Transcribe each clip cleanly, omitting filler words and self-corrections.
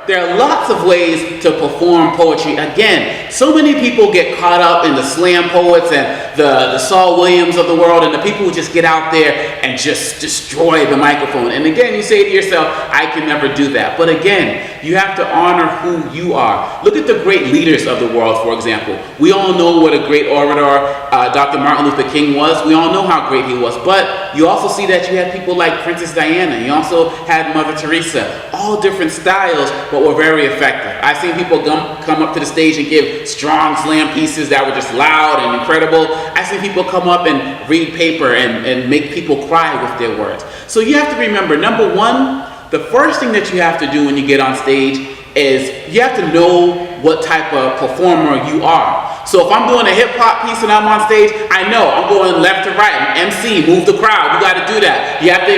There are lots of ways to perform poetry. Again, so many people get caught up in the slam poets and the Saul Williams of the world and the people who just get out there and just destroy the microphone. And again, you say to yourself, I can never do that. But again, you have to honor who you are. Look at the great leaders of the world, for example. We all know what a great orator Dr. Martin Luther King was. We all know how great he was. But you also see that you had people like Princess Diana. You also had Mother Teresa. All different styles, but were very effective. I've seen people come up to the stage and give strong slam pieces that were just loud and incredible. I've seen people come up and read paper and make people cry with their words. So you have to remember, number one, the first thing that you have to do when you get on stage is you have to know what type of performer you are. So if I'm doing a hip hop piece and I'm on stage, I know I'm going left to right. I'm MC, move the crowd. You got to do that. You have to.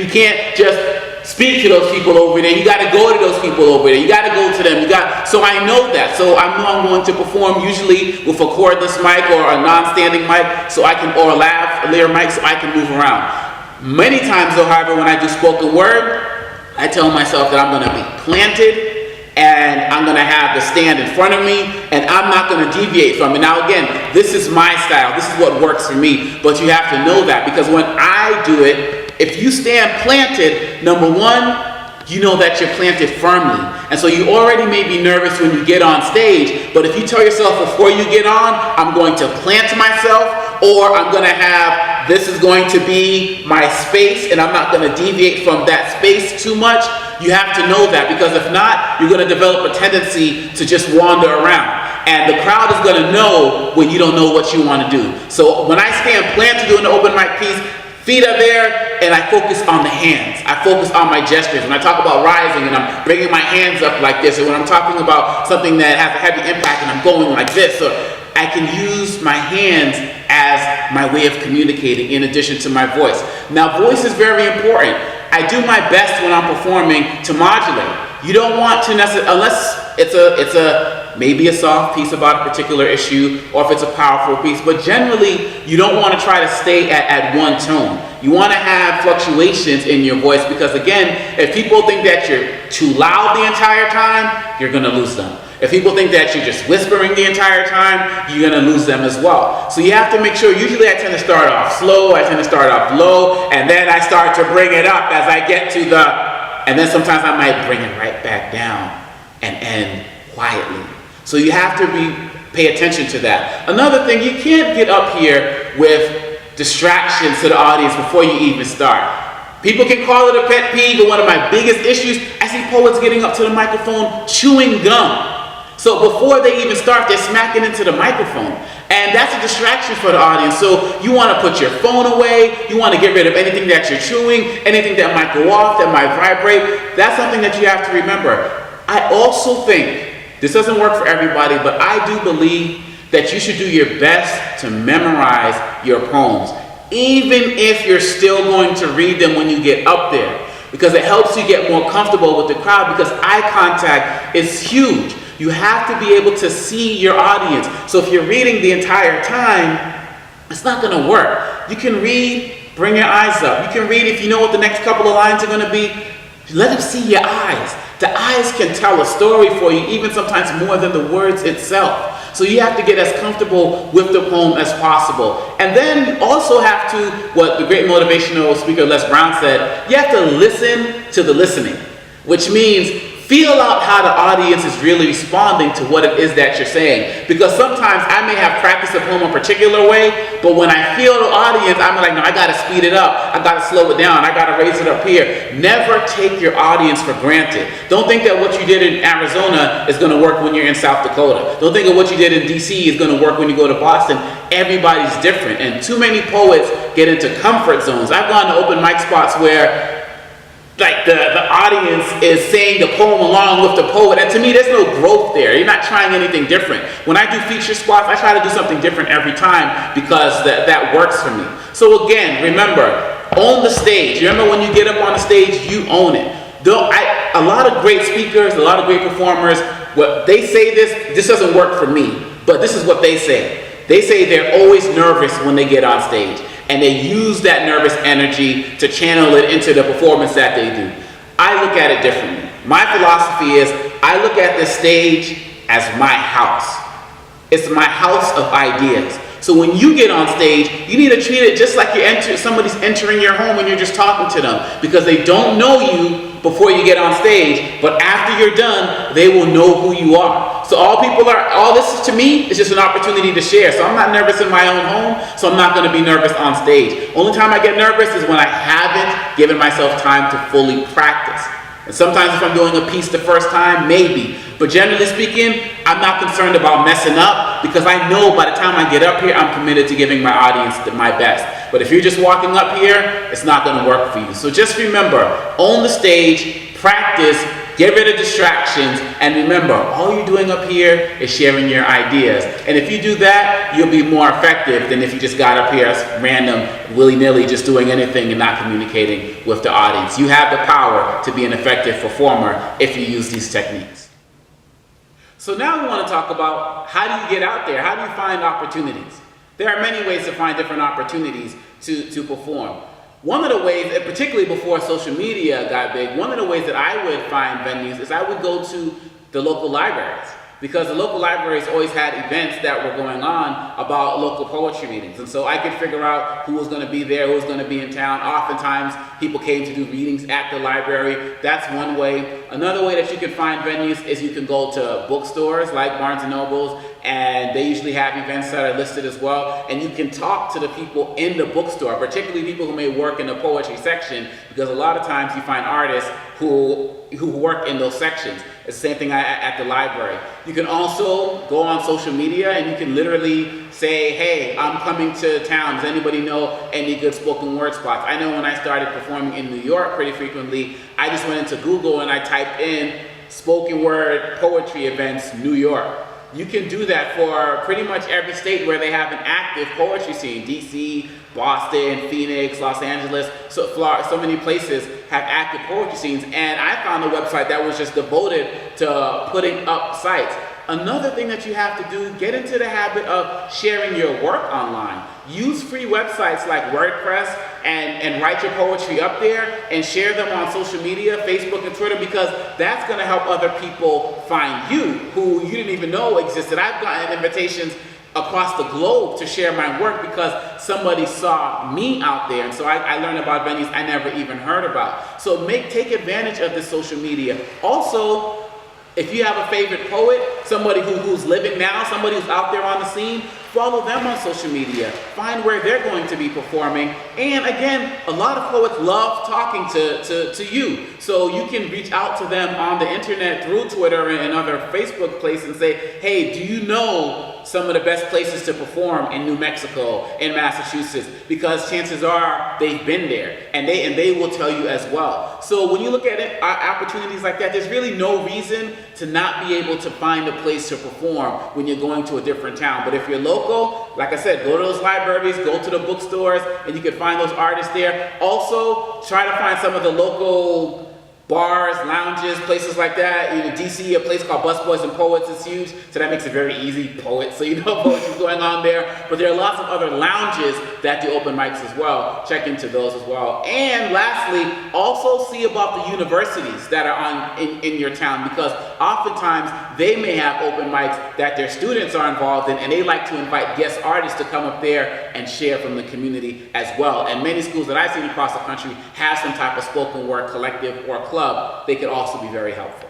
You can't just speak to those people over there. You got to go to those people over there. You got to go to them. So I know that. So I know I'm going to perform usually with a cordless mic or a non-standing mic, or a lavalier mic, so I can move around. Many times, though, however, when I do spoken word, I tell myself that I'm going to be planted and I'm going to have the stand in front of me and I'm not going to deviate from it. Now again, this is my style. This is what works for me. But you have to know that, because when I do it, if you stand planted, number one, you know that you're planted firmly. And so you already may be nervous when you get on stage, but if you tell yourself before you get on, I'm going to plant myself, or I'm going to have, this is going to be my space and I'm not going to deviate from that space too much, you have to know that, because if not, you're going to develop a tendency to just wander around. And the crowd is going to know when you don't know what you want to do. So when I stand planted doing the open mic piece, feet are there, and I focus on the hands. I focus on my gestures. When I talk about rising and I'm bringing my hands up like this, or when I'm talking about something that has a heavy impact and I'm going like this, or I can use my hands as my way of communicating in addition to my voice. Now, voice is very important. I do my best when I'm performing to modulate. You don't want to necessarily, unless it's maybe a soft piece about a particular issue, or if it's a powerful piece, but generally you don't want to try to stay at one tone. You want to have fluctuations in your voice, because again, if people think that you're too loud the entire time, you're going to lose them. If people think that you're just whispering the entire time, you're going to lose them as well. So you have to make sure, usually I tend to start off slow, I tend to start off low, and then I start to bring it up as I get to and then sometimes I might bring it right back down and end quietly. So you have to pay attention to that. Another thing, you can't get up here with distractions to the audience before you even start. People can call it a pet peeve, but one of my biggest issues, I see poets getting up to the microphone chewing gum. So before they even start, they're smacking into the microphone. And that's a distraction for the audience. So you want to put your phone away. You want to get rid of anything that you're chewing, anything that might go off, that might vibrate. That's something that you have to remember. I also think, this doesn't work for everybody, but I do believe that you should do your best to memorize your poems, even if you're still going to read them when you get up there, because it helps you get more comfortable with the crowd, because eye contact is huge. You have to be able to see your audience. So if you're reading the entire time, it's not going to work. You can read, bring your eyes up. You can read if you know what the next couple of lines are going to be. Let them see your eyes. The eyes can tell a story for you, even sometimes more than the words itself. So you have to get as comfortable with the poem as possible. And then you also have to, what the great motivational speaker Les Brown said, you have to listen to the listening, which means feel out how the audience is really responding to what it is that you're saying. Because sometimes I may have practiced a poem a particular way, but when I feel the audience, I'm like, no, I gotta speed it up. I gotta slow it down. I gotta raise it up here. Never take your audience for granted. Don't think that what you did in Arizona is gonna work when you're in South Dakota. Don't think that what you did in DC is gonna work when you go to Boston. Everybody's different. And too many poets get into comfort zones. I've gone to open mic spots where like the audience is saying the poem along with the poet, and to me there's no growth there. You're not trying anything different. When I do feature spots, I try to do something different every time, because that works for me. So again, remember, own the stage. Remember, when you get up on the stage, you own it. A lot of great speakers, a lot of great performers, what they say, this doesn't work for me, but this is what they say. They say they're always nervous when they get on stage, and they use that nervous energy to channel it into the performance that they do. I look at it differently. My philosophy is I look at this stage as my house. It's my house of ideas. So when you get on stage, you need to treat it just like somebody's entering your home when you're just talking to them, because they don't know you before you get on stage, but after you're done, they will know who you are. So all this to me is just an opportunity to share. So I'm not nervous in my own home, so I'm not going to be nervous on stage. Only time I get nervous is when I haven't given myself time to fully practice. And sometimes if I'm doing a piece the first time, maybe. But generally speaking, I'm not concerned about messing up, because I know by the time I get up here, I'm committed to giving my audience my best. But if you're just walking up here, it's not going to work for you. So just remember, own the stage, practice, get rid of distractions, and remember, all you're doing up here is sharing your ideas. And if you do that, you'll be more effective than if you just got up here as random, willy-nilly, just doing anything and not communicating with the audience. You have the power to be an effective performer if you use these techniques. So now we want to talk about, how do you get out there? How do you find opportunities? There are many ways to find different opportunities to perform. One of the ways, and particularly before social media got big, one of the ways that I would find venues is I would go to the local libraries, because the local libraries always had events that were going on about local poetry readings. And so I could figure out who was going to be there, who was going to be in town. Oftentimes, people came to do readings at the library. That's one way. Another way that you can find venues is you can go to bookstores like Barnes & Nobles, and they usually have events that are listed as well. And you can talk to the people in the bookstore, particularly people who may work in the poetry section, because a lot of times you find artists who work in those sections. It's the same thing at the library. You can also go on social media and you can literally say, hey, I'm coming to town. Does anybody know any good spoken word spots? I know when I started performing in New York pretty frequently, I just went into Google and I typed in spoken word poetry events, New York. You can do that for pretty much every state where they have an active poetry scene. DC, Boston, Phoenix, Los Angeles, so many places have active poetry scenes. And I found a website that was just devoted to putting up sites. Another thing that you have to do, get into the habit of sharing your work online. Use free websites like WordPress and write your poetry up there and share them on social media, Facebook and Twitter, because that's going to help other people find you who you didn't even know existed. I've gotten invitations across the globe to share my work because somebody saw me out there, and so I learned about venues I never even heard about. So take advantage of this social media. Also, if you have a favorite poet, somebody who's living now, somebody who's out there on the scene, follow them on social media. Find where they're going to be performing. And again, a lot of poets love talking to you. So you can reach out to them on the internet through Twitter and other Facebook places and say, hey, do you know some of the best places to perform in New Mexico, in Massachusetts? Because chances are they've been there, and they will tell you as well. So when you look at it, opportunities like that, there's really no reason to not be able to find a place to perform when you're going to a different town. But if you're local, like I said, go to those libraries, go to the bookstores, and you can find those artists there. Also, try to find some of the local bars, lounges, places like that. In DC, a place called Busboys and Poets is huge, so that makes it very easy. Poets, so you know poetry's going on there. But there are lots of other lounges that do open mics as well. Check into those as well. And lastly, also see about the universities that are in your town, because oftentimes they may have open mics that their students are involved in, and they like to invite guest artists to come up there and share from the community as well. And many schools that I've seen across the country have some type of spoken word collective or club. They could also be very helpful.